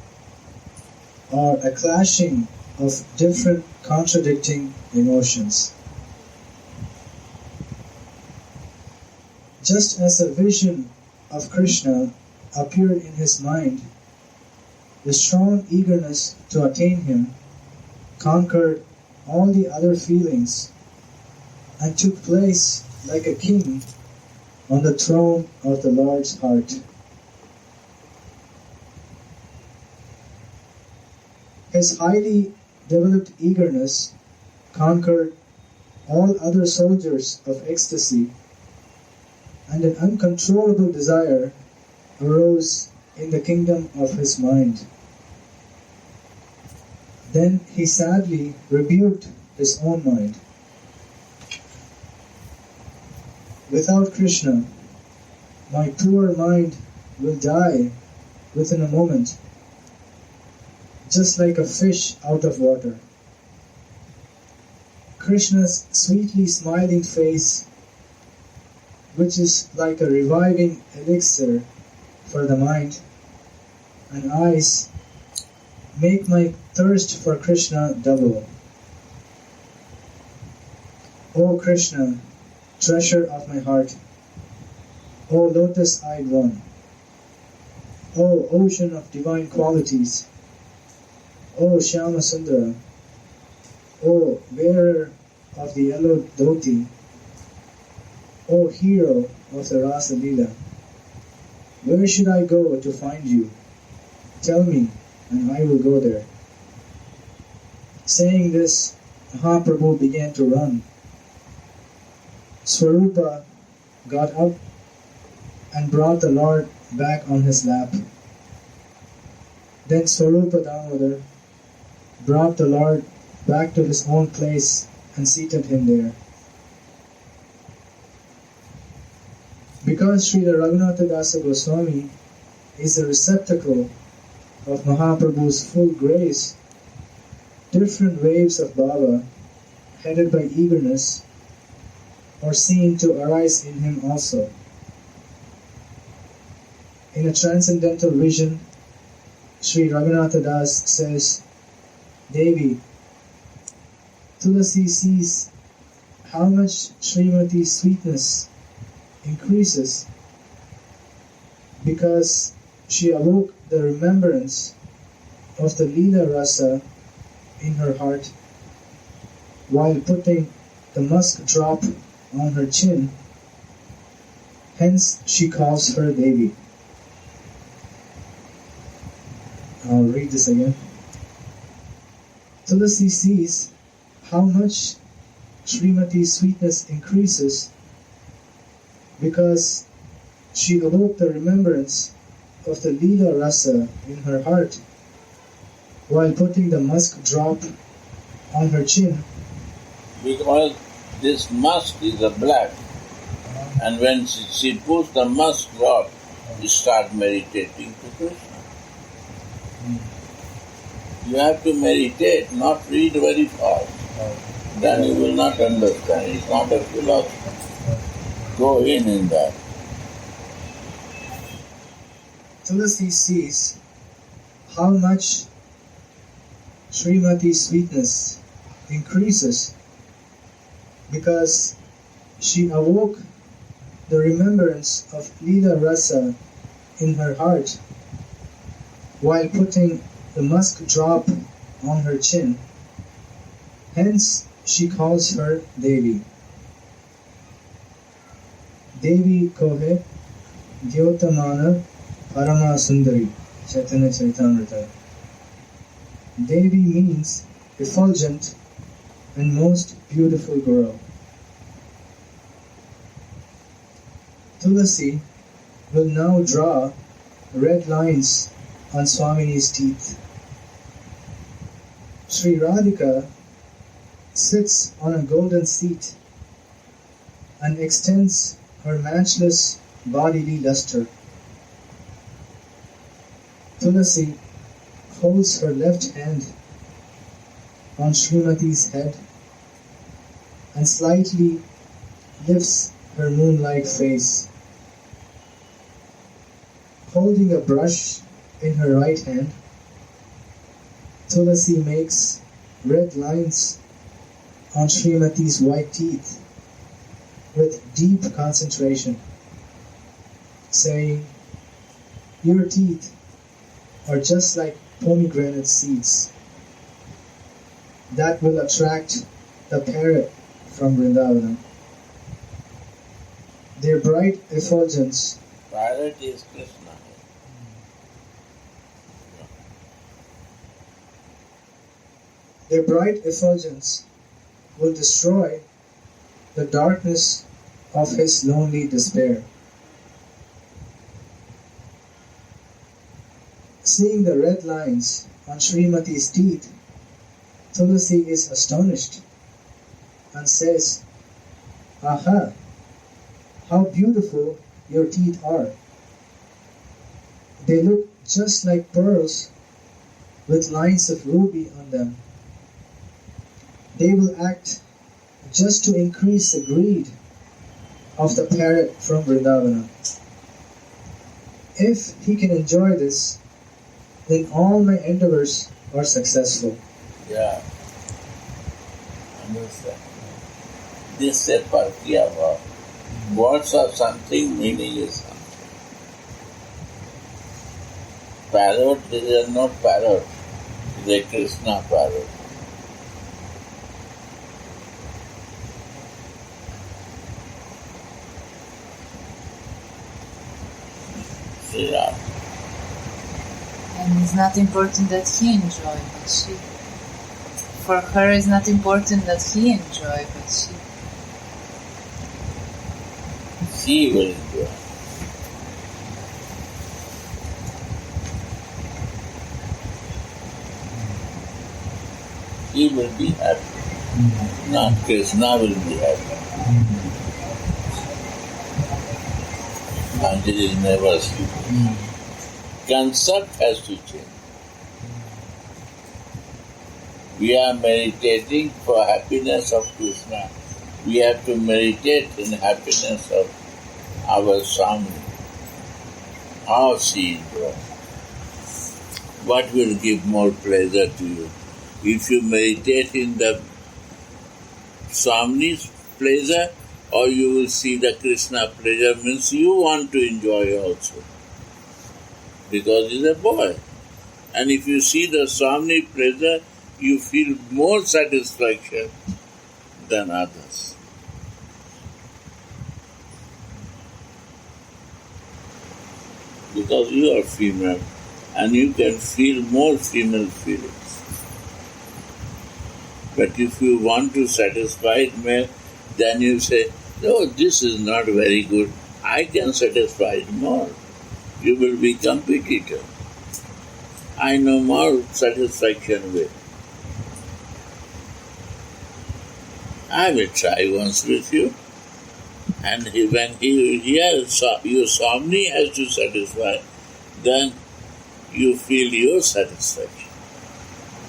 or a clashing of different contradicting emotions. Just as a vision of Krishna appeared in his mind, the strong eagerness to attain him conquered all the other feelings and took place like a king on the throne of the Lord's heart. His highly developed eagerness conquered all other soldiers of ecstasy, and an uncontrollable desire arose in the kingdom of his mind. Then he sadly rebuked his own mind. Without Krishna, my poor mind will die within a moment, just like a fish out of water. Krishna's sweetly smiling face, which is like a reviving elixir for the mind, and eyes, make my thirst for Krishna double. O Krishna, treasure of my heart, O lotus-eyed one, O ocean of divine qualities, O Shyama Sundara, O wearer of the yellow dhoti, O hero of the Rasa Leela, where should I go to find you? Tell me, and I will go there. Saying this, Mahaprabhu began to run. Swarupa got up and brought the Lord back on his lap. Then Swarupa Damodar brought the Lord back to his own place and seated him there. Because Srila Raghunatha Dasa Goswami is the receptacle of Mahaprabhu's full grace, different waves of Bhava, headed by eagerness, are seen to arise in him also. In a transcendental vision, Sri Raghunatha Das says, Devi, Tulasi sees how much Srimati's sweetness increases because she awoke the remembrance of the Leela Rasa in her heart while putting the musk drop on her chin. Hence she calls her Devi. I'll read this again. Tulasi sees how much Srimati's sweetness increases because she awoke the remembrance of the Leela Rasa in her heart while putting the musk drop on her chin. Because this musk is a black, and when she puts the musk drop, you start meditating to Krishna. You have to meditate, not read very fast. Then you will not understand. It's not a philosophy. Go in that. Tulasi sees how much Srimati's sweetness increases because she awoke the remembrance of Lila Rasa in her heart while putting the musk drop on her chin. Hence, she calls her Devi. Devi Kohe Gyotamana Parama Sundari Chaitanya Charitamrita. Devi means effulgent and most beautiful girl. Tulasi will now draw red lines on Swamini's teeth. Sri Radhika sits on a golden seat and extends her matchless bodily luster. Tulasi holds her left hand on Srimati's head and slightly lifts her moon-like face. Holding a brush in her right hand, Tulasi makes red lines on Srimati's white teeth with deep concentration, saying, "Your teeth are just like pomegranate seeds that will attract the parrot from Vrindavan. Their bright effulgence." Parrot is Krishna. Their bright effulgence will destroy the darkness of his lonely despair. Seeing the red lines on Srimati's teeth, Tulasi is astonished and says, "Aha! How beautiful your teeth are. They look just like pearls with lines of ruby on them. They will act just to increase the greed of the parrot from Vrindavana. If he can enjoy this, then all my endeavors are successful." Yeah. Understand? This is Parkiyava. Words are something, meaning is something. Parrot is not parrot, it is a Krishna parrot. Yeah. And it's not important that he enjoy, but she. For her, it's not important that he enjoy, but she. She will enjoy. He will be happy. Not Krishna will be happy. And it is never sleeping. Concept has to change. We are meditating for happiness of Krishna. We have to meditate in happiness of our Swami. How she enjoys. What will give more pleasure to you? If you meditate in the Swami's pleasure, or you will see the Krishna pleasure, means you want to enjoy also. Because he's a boy. And if you see the Swami pleasure, you feel more satisfaction than others. Because you are female and you can feel more female feelings. But if you want to satisfy male, then you say, "No, this is not very good. I can satisfy it more." You will be competitor. I know more satisfaction with. I will try once with you. And when he hears your Swami has to satisfy, then you feel your satisfaction.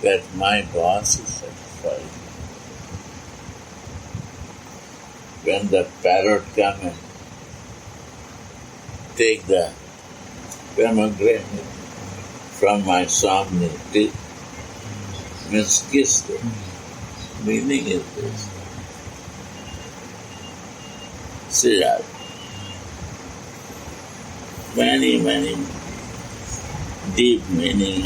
That my boss is satisfied. When the parrot comes and take the pomegranate from my Swami, means kiss them. Meaning is this. See that? Many, many deep meaning.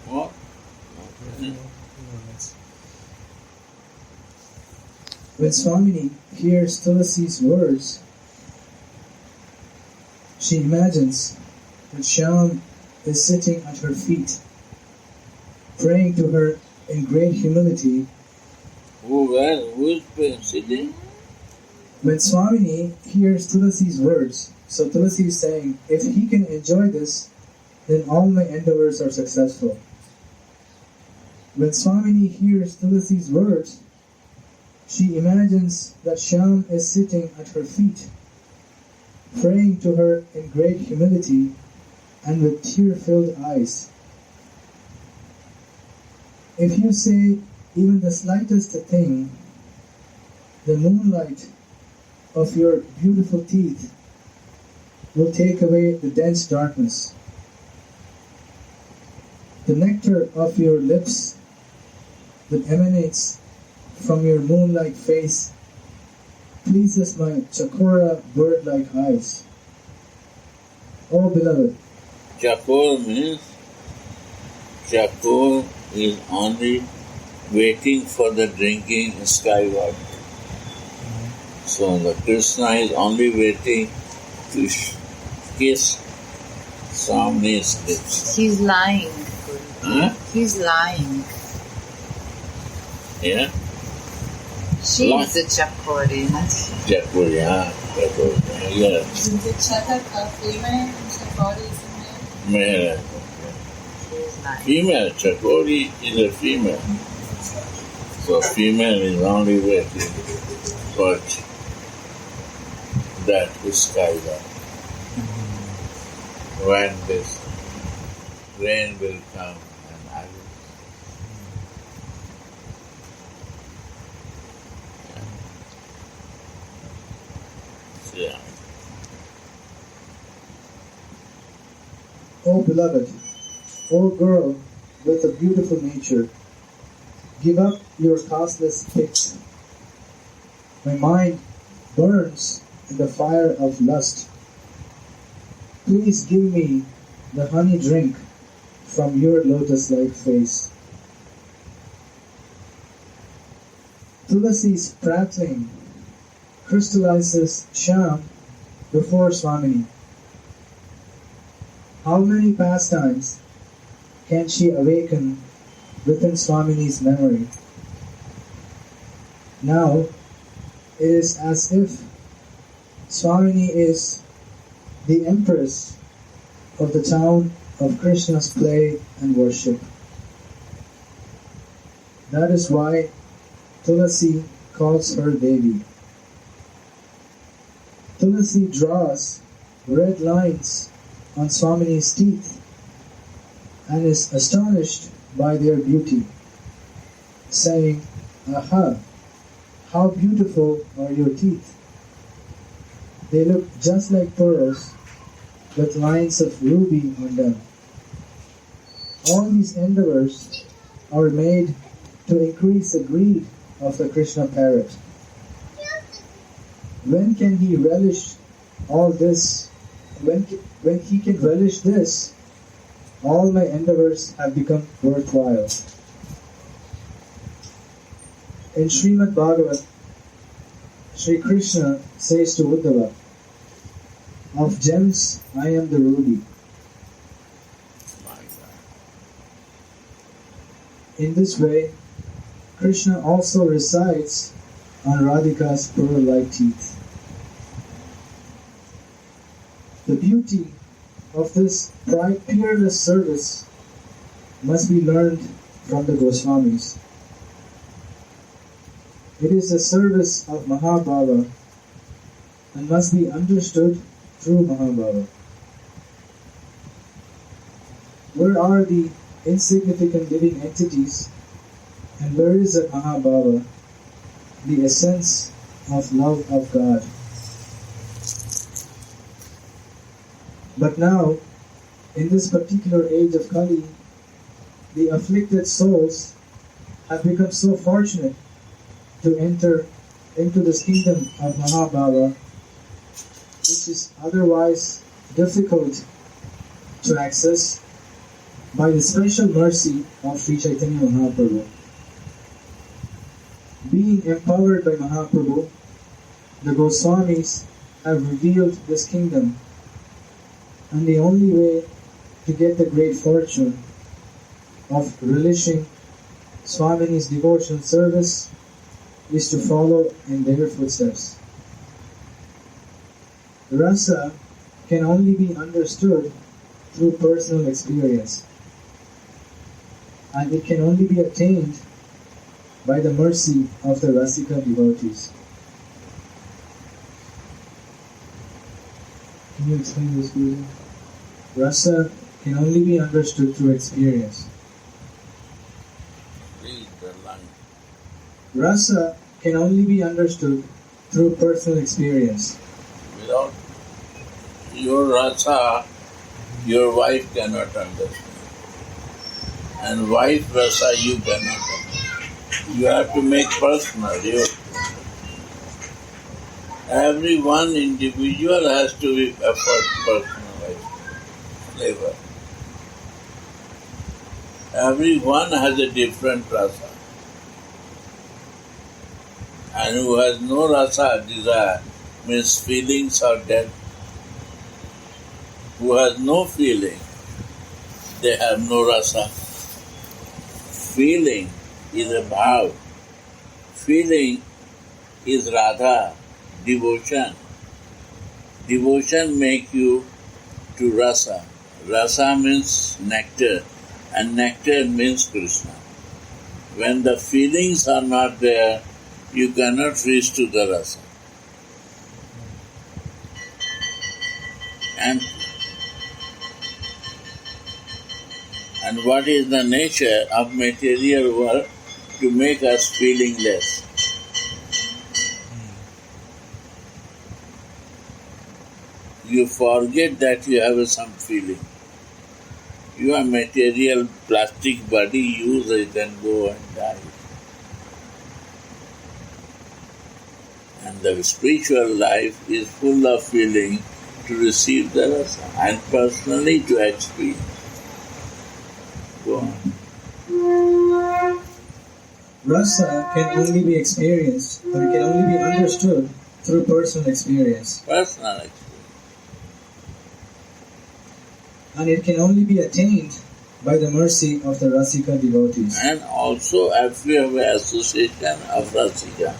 What? When Swamini hears Tulasi's words, she imagines that Shyam is sitting at her feet, praying to her in great humility. Who is sitting? When Swamini hears Tulasi's words, so Tulasi is saying, if he can enjoy this, then all my endeavors are successful. When Swamini hears Tulasi's words, she imagines that Shyam is sitting at her feet, praying to her in great humility and with tear-filled eyes. If you say even the slightest thing, the moonlight of your beautiful teeth will take away the dense darkness. The nectar of your lips that emanates from your moon-like face pleases my chakora bird-like eyes. Oh beloved, Chakor means Chakor is only waiting for the drinking skyward. So the Krishna is only waiting to kiss Swamini's lips. He's lying. Huh? He's lying. Yeah? She's Lying. the Chakori, not he. Chakor, yeah. Chakor, yeah. Isn't it Chatak a female and Chakori is a male? Male. He's lying. Female, Chakori is a female. So female is only waiting for that skyward. When this rain will come and I will. Yeah. oh beloved, oh girl with a beautiful nature, give up your costless pics. My mind burns in the fire of lust. Please give me the honey drink from your lotus-like face. Tulasi's prattling crystallizes Shyam before Swamini. How many pastimes can she awaken within Swamini's memory? Now, it is as if Swamini is the empress of the town of Krishna's play and worship. That is why Tulasi calls her Devi. Tulasi draws red lines on Swamini's teeth and is astonished by their beauty, saying, "Aha, how beautiful are your teeth. They look just like pearls with lines of ruby on them." All these endeavors are made to increase the greed of the Krishna parrot. When can he relish all this? When he can relish this, all my endeavors have become worthwhile. In Srimad Bhagavat, Sri Krishna says to Uddhava, "Of gems I am the ruby." My God. In this way, Krishna also resides on Radhika's pearl-like teeth. The beauty of this peerless service must be learned from the Goswamis. It is the service of Mahabhava and must be understood through Mahabhava. Where are the insignificant living entities And where is that Mahabhava, the essence of love of God? But now, in this particular age of Kali, the afflicted souls have become so fortunate to enter into this kingdom of Mahabhava, which is otherwise difficult to access, by the special mercy of Sri Chaitanya Mahaprabhu. Being empowered by Mahaprabhu, the Goswamis have revealed this kingdom, and the only way to get the great fortune of relishing Swamini's devotional service is to follow in their footsteps. Rasa can only be understood through personal experience, and it can only be attained by the mercy of the Rasika devotees. Can you explain this, Guru? Rasa can only be understood through experience. Read the line. Rasa can only be understood through personal experience. Without your rasa, your wife cannot understand. And wife rasa you cannot understand. You have to make personal. Every one individual has to be effort personalized flavor. Every one has a different rasa. And who has no rasa desire means feelings are dead. Who has no feeling, they have no rasa. Feeling is a bhav. Feeling is Radha, devotion. Devotion makes you to rasa. Rasa means nectar, and nectar means Krishna. When the feelings are not there, you cannot reach to the rasa. And what is the nature of material world? To make us feeling less. You forget that you have some feeling. You are material, plastic body, use it and go and die. And the spiritual life is full of feeling to receive the rasa and personally to experience. Go on. Rasa can only be experienced, or it can only be understood through personal experience. Personal experience. And it can only be attained by the mercy of the Rasika devotees. And also if you have an association of Rasika,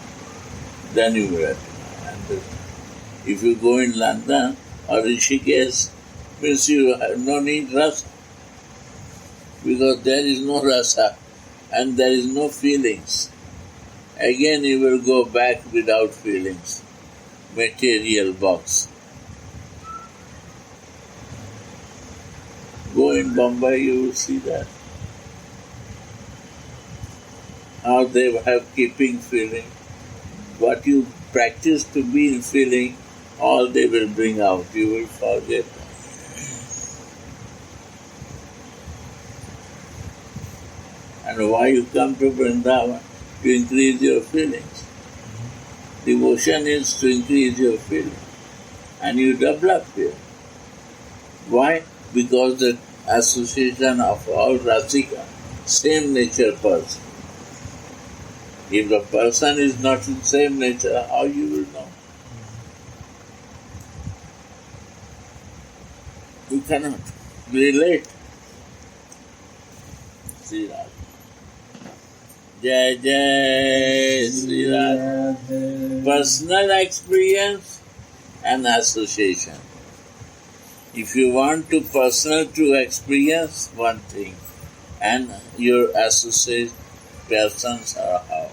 then you will understand. If you go in London or Rishikesh, means you have no need rasa. Because there is no rasa and there is no feelings. Again you will go back without feelings. Material box. Go in Bombay, you will see that. How they have keeping feeling. What you practice to be in feeling, all they will bring out. You will forget. And why you come to Vrindavan? To increase your feelings. Devotion is to increase your feelings. And you develop here. Why? Because the association of all Rasika, same nature person. If the person is not in same nature, how you will know? You cannot relate. Sri Radha. Jai Jai Sri Radha. Personal experience and association. If you want to personal to experience one thing, and your associate persons are how?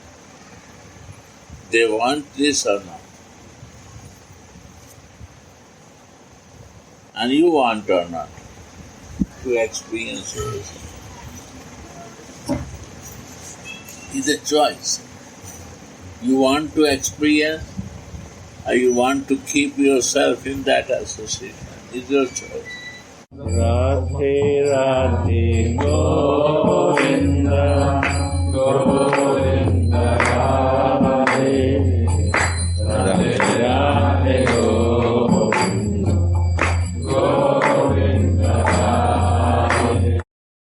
They want this or not? And you want or not to experience everything. is a choice. You want to experience or you want to keep yourself in that association. It's your choice. Radhe Radhe Go